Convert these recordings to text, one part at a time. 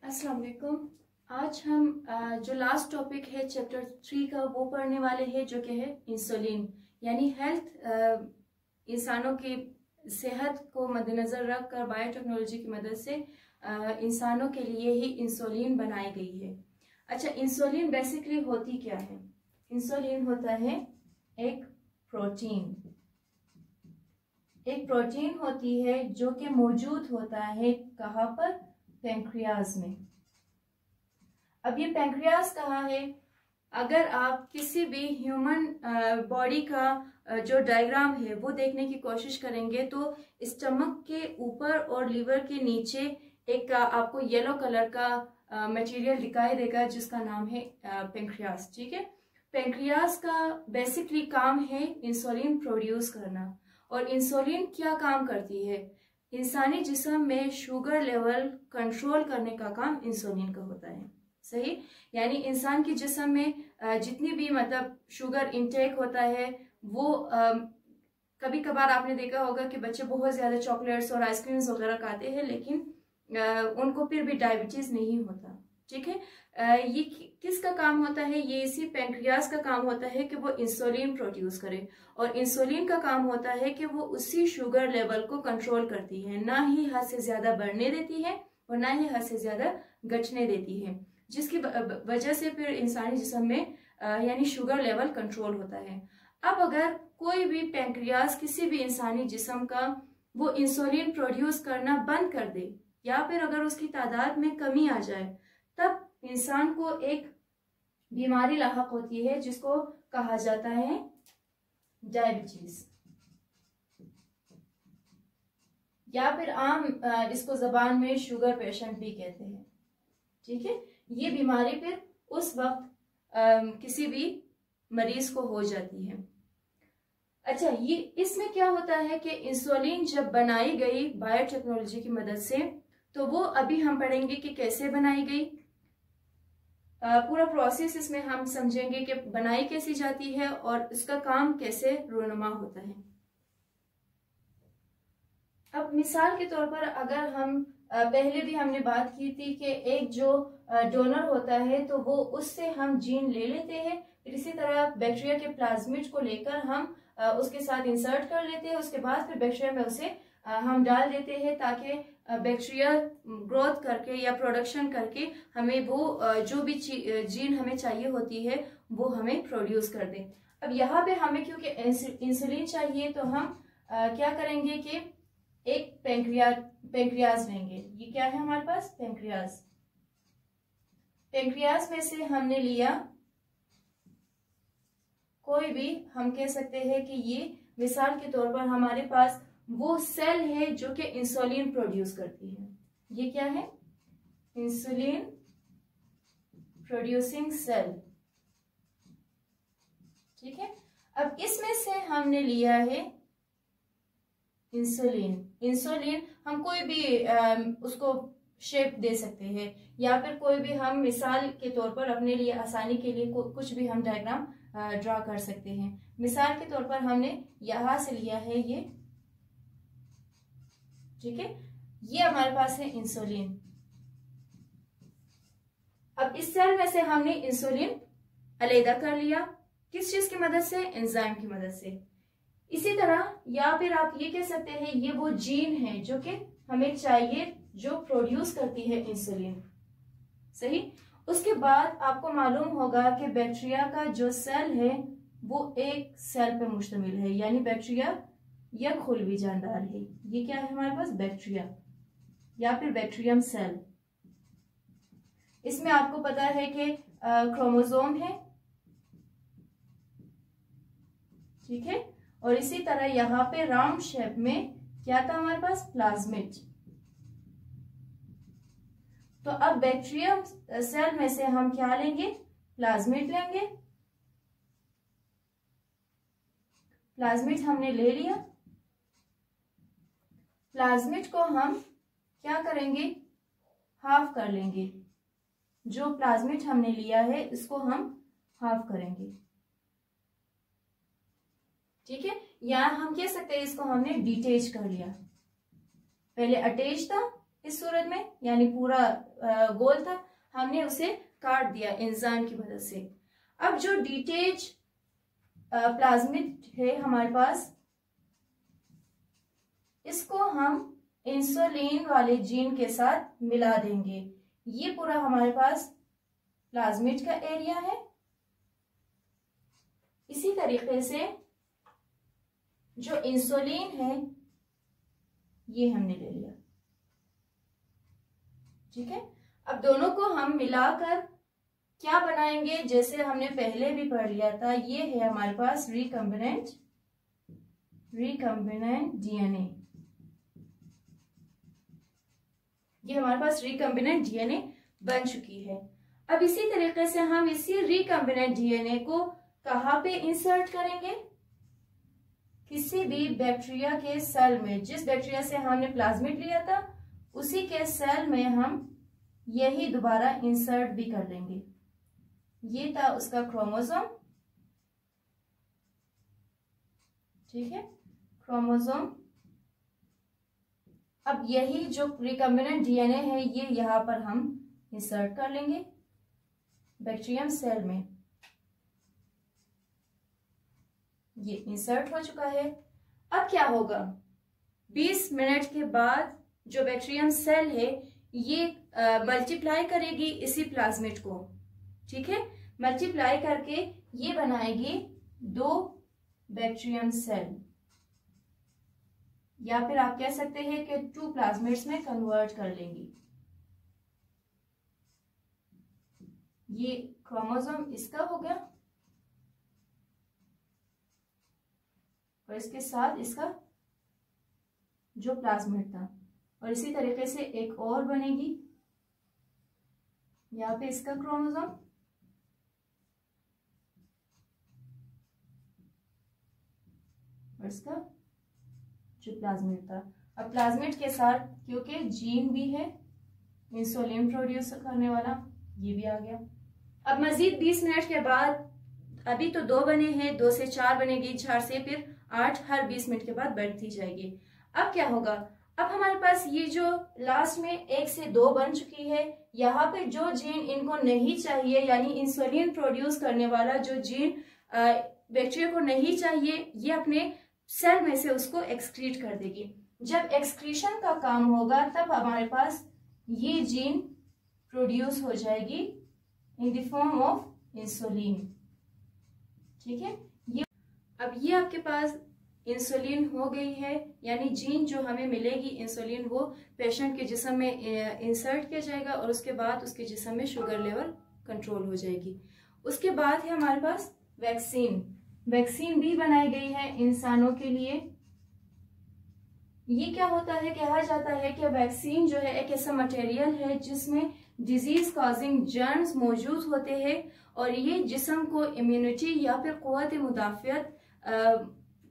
अस्सलाम वालेकुम। आज हम जो लास्ट टॉपिक है चैप्टर 3 का वो पढ़ने वाले हैं, जो कि है इंसुलिन। यानी हेल्थ, इंसानों की सेहत को मद्देनज़र रखकर बायोटेक्नोलॉजी की मदद से इंसानों के लिए ही इंसुलिन बनाई गई है। अच्छा, इंसुलिन बेसिकली होती क्या है? इंसुलिन होता है एक प्रोटीन होती है जो कि मौजूद होता है कहाँ पर? पैंक्रियाज में। अब ये पैंक्रियाज कहाँ है? अगर आप किसी भी ह्यूमन बॉडी का जो डायग्राम है वो देखने की कोशिश करेंगे तो स्टमक के ऊपर और लीवर के नीचे एक आपको येलो कलर का मटेरियल दिखाई देगा जिसका नाम है पैंक्रियाज। ठीक है, पैंक्रियाज का बेसिकली काम है इंसुलिन प्रोड्यूस करना। और इंसुलिन क्या काम करती है? इंसानी जिस्म में शुगर लेवल कंट्रोल करने का काम इंसुलिन का होता है। सही, यानी इंसान के जिस्म में जितनी भी मतलब शुगर इनटेक होता है वो कभी कभार आपने देखा होगा कि बच्चे बहुत ज्यादा चॉकलेट्स और आइसक्रीम्स वगैरह खाते हैं, लेकिन उनको फिर भी डायबिटीज नहीं होता। ठीक है, ये किसका काम होता है? ये इसी पैंक्रियाज का काम होता है कि वो इंसुलिन प्रोड्यूस करे। और इंसुलिन का काम होता है कि वो उसी शुगर लेवल को कंट्रोल करती है, ना ही हद से ज्यादा बढ़ने देती है और ना ही हद से ज्यादा घटने देती है, जिसकी वजह से फिर इंसानी जिस्म में यानी शुगर लेवल कंट्रोल होता है। अब अगर कोई भी पैंक्रियाज किसी भी इंसानी जिस्म का वो इंसुलिन प्रोड्यूस करना बंद कर दे या फिर अगर उसकी तादाद में कमी आ जाए, तब इंसान को एक बीमारी लाहक होती है जिसको कहा जाता है डायबिटीज, या फिर आम इसको जबान में शुगर पेशेंट भी कहते हैं। ठीक है, ये बीमारी फिर उस वक्त किसी भी मरीज को हो जाती है। अच्छा, ये इसमें क्या होता है कि इंसुलिन जब बनाई गई बायोटेक्नोलॉजी की मदद से, तो वो अभी हम पढ़ेंगे कि कैसे बनाई गई। पूरा प्रोसेस इसमें हम समझेंगे कि बनाई कैसी जाती है और इसका काम कैसे रोनुमा होता है। अब मिसाल के तौर पर अगर हम पहले भी हमने बात की थी कि एक जो डोनर होता है तो वो उससे हम जीन ले लेते हैं, फिर इसी तरह बैक्टीरिया के प्लाज्मिड को लेकर हम उसके साथ इंसर्ट कर लेते हैं, उसके बाद फिर बैक्टीरिया में उसे हम डाल देते हैं ताकि बैक्टीरिया ग्रोथ करके या प्रोडक्शन करके हमें वो जो भी जीन हमें चाहिए होती है वो हमें प्रोड्यूस कर दे। अब यहाँ पे हमें क्योंकि इंसुलिन चाहिए तो हम क्या करेंगे कि एक पैंक्रियाज लेंगे। ये क्या है हमारे पास? पैंक्रियाज में से हमने लिया कोई भी, हम कह सकते हैं कि ये मिसाल के तौर पर हमारे पास वो सेल है जो कि इंसुलिन प्रोड्यूस करती है। ये क्या है? Insulin producing cell. ठीक है, अब इसमें से हमने लिया है इंसुलिन हम कोई भी उसको शेप दे सकते हैं, या फिर कोई भी हम मिसाल के तौर पर अपने लिए आसानी के लिए कुछ भी हम डायग्राम ड्रा कर सकते हैं। मिसाल के तौर पर हमने यहां से लिया है ये। ठीक है, ये हमारे पास है इंसुलिन। अब इस सेल में से हमने इंसुलिन अलग कर लिया, किस चीज की मदद से? एंजाइम की मदद से। इसी तरह या फिर आप ये कह सकते हैं ये वो जीन है जो कि हमें चाहिए जो प्रोड्यूस करती है इंसुलिन। सही, उसके बाद आपको मालूम होगा कि बैक्टीरिया का जो सेल है वो एक सेल पे मुश्तमिल है, यानी बैक्टीरिया या खुलवी जानदार है। ये क्या है हमारे पास? बैक्टीरिया या फिर बैक्टीरियम सेल। इसमें आपको पता है कि क्रोमोसोम है। ठीक है, और इसी तरह यहाँ पे राउंड शेप में क्या था हमारे पास? प्लाज्मिड। तो अब बैक्टीरियम सेल में से हम क्या लेंगे? प्लाज्मिड लेंगे। प्लाज्मिड हमने ले लिया। प्लाज्मिड को हम क्या करेंगे? हाफ कर लेंगे। जो प्लाज्मिड हमने लिया है इसको हम हाफ करेंगे। ठीक है, या हम कह सकते हैं इसको हमने डिटेच कर लिया। पहले अटैच था इस सूरत में, यानी पूरा गोल था, हमने उसे काट दिया एंजाइम की मदद से। अब जो डिटेच प्लाज्मिड है हमारे पास, इसको हम इंसुलिन वाले जीन के साथ मिला देंगे। ये पूरा हमारे पास प्लाज्मिड का एरिया है। इसी तरीके से जो इंसुलिन है ये हमने ले लिया, ठीक है। अब दोनों को हम मिलाकर क्या बनाएंगे, जैसे हमने पहले भी पढ़ लिया था, ये है हमारे पास रिकम्बिनेंट डीएनए। ये हमारे पास रिकम्बिनेंट डीएनए बन चुकी है। अब इसी तरीके से हम इसी रिकम्बिनेंट डीएनए को कहाँ पे इंसर्ट करेंगे, किसी भी बैक्टीरिया के सेल में। जिस बैक्टीरिया से हमने प्लाज्मिड लिया था उसी के सेल में हम यही दोबारा इंसर्ट भी कर लेंगे। ये था उसका क्रोमोसोम, ठीक है, क्रोमोसोम। अब यही जो रिकम्बिनेंट डीएनए है ये यहां पर हम इंसर्ट कर लेंगे बैक्टीरियम सेल में। ये इंसर्ट हो चुका है। अब क्या होगा, 20 मिनट के बाद जो बैक्टीरियम सेल है ये मल्टीप्लाई करेगी इसी प्लाज्मिड को, ठीक है। मल्टीप्लाई करके ये बनाएगी 2 बैक्टीरियम सेल, या फिर आप कह सकते हैं कि 2 प्लाज्मिड्स में कन्वर्ट कर लेंगी। ये क्रोमोसोम इसका हो गया और इसके साथ इसका जो प्लाज्मिड था, और इसी तरीके से एक और बनेगी, यहाँ पे इसका क्रोमोसोम और इसका जो प्लाज्मिड था। अब प्लाज्मिड के साथ क्योंकि जीन भी है इंसुलिन प्रोड्यूस करने वाला, ये भी आ गया। अब मजीद 20 मिनट के बाद, अभी तो 2 बने हैं, 2 से 4 बनेगी, 4 से फिर 8, हर 20 मिनट के बाद बढ़ती जाएगी। अब क्या होगा, अब हमारे पास ये जो लास्ट में 1 से 2 बन चुकी है, यहाँ पे जो जीन इनको नहीं चाहिए, यानी इंसुलिन प्रोड्यूस करने वाला जो जीन बैक्टीरिया को नहीं चाहिए, ये अपने सेल में से उसको एक्सक्रीट कर देगी। जब एक्सक्रीशन का काम होगा तब हमारे पास ये जीन प्रोड्यूस हो जाएगी in the form of insulin, ठीक है। अब ये आपके पास इंसुलिन हो गई है, यानी जीन जो हमें मिलेगी इंसुलिन वो पेशेंट के जिस्म में इंसर्ट किया जाएगा और उसके बाद उसके जिस्म में शुगर लेवल कंट्रोल हो जाएगी। उसके बाद है हमारे पास वैक्सीन भी बनाई गई है इंसानों के लिए। ये क्या होता है, कहा जाता है कि वैक्सीन जो है एक ऐसा मटेरियल है जिसमें डिजीज कॉजिंग जर्म्स मौजूद होते हैं और ये जिस्म को इम्यूनिटी या फिर क़ुव्वत मुदाफ़ियत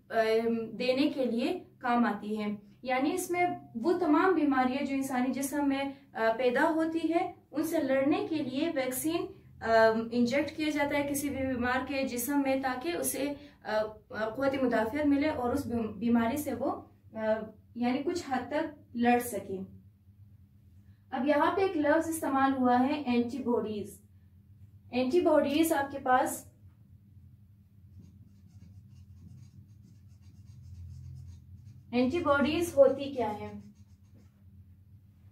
देने के लिए काम आती है। यानी इसमें वो तमाम बीमारियां जो इंसानी जिस्म में पैदा होती है उनसे लड़ने के लिए वैक्सीन इंजेक्ट किया जाता है किसी भी बीमार के जिस्म में, ताकि उसे क़ुव्वत मुदाफ़ियत मिले और उस बीमारी से वो यानी कुछ हद तक लड़ सके। अब यहाँ पे एक लफ्ज इस्तेमाल हुआ है एंटीबॉडीज। एंटीबॉडीज आपके पास एंटीबॉडीज होती क्या है,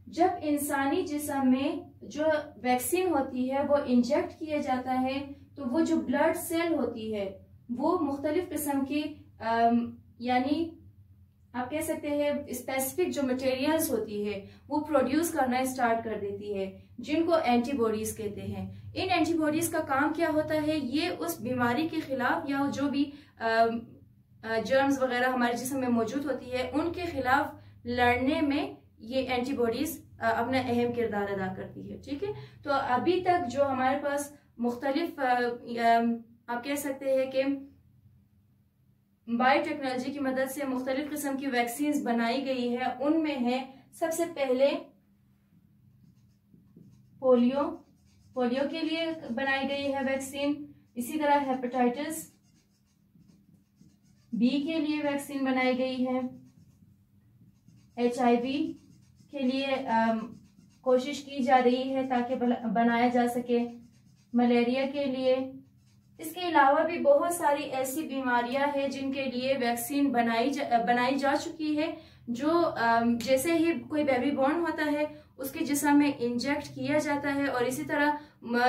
जब इंसानी जिस्म में जो वैक्सीन होती है वो इंजेक्ट किया जाता है तो वो जो ब्लड सेल होती है वो मुख्तलिफ किस्म की यानी आप कह सकते हैं स्पेसिफिक जो मटेरियल्स होती है वो प्रोड्यूस करना स्टार्ट कर देती है, जिनको एंटीबॉडीज कहते हैं। इन एंटीबॉडीज का काम क्या होता है, ये उस बीमारी के खिलाफ या जो भी जर्म्स वगैरह हमारे जिस्म में मौजूद होती है उनके खिलाफ लड़ने में ये एंटीबॉडीज अपना अहम किरदार अदा करती है, ठीक है। तो अभी तक जो हमारे पास मुख्तलिफ आप कह सकते हैं कि बायोटेक्नोलॉजी की मदद से मुख्तलिफ किस्म की वैक्सीन बनाई गई है, उनमें है सबसे पहले पोलियो के लिए बनाई गई है वैक्सीन। इसी तरह हेपेटाइटिस बी के लिए वैक्सीन बनाई गई है, HIV के लिए कोशिश की जा रही है ताकि बनाया जा सके, मलेरिया के लिए। इसके अलावा भी बहुत सारी ऐसी बीमारियां हैं जिनके लिए वैक्सीन बनाई जा चुकी है, जो जैसे ही कोई बेबी बॉर्न होता है उसके जिस्म में इंजेक्ट किया जाता है और इसी तरह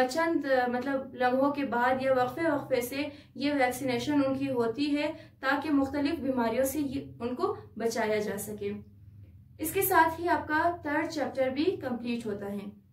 चंद मतलब लम्हों के बाद या वक्फे से ये वैक्सीनेशन उनकी होती है ताकि मुख्तलिफ बीमारियों से उनको बचाया जा सके। इसके साथ ही आपका 3rd चैप्टर भी कंप्लीट होता है।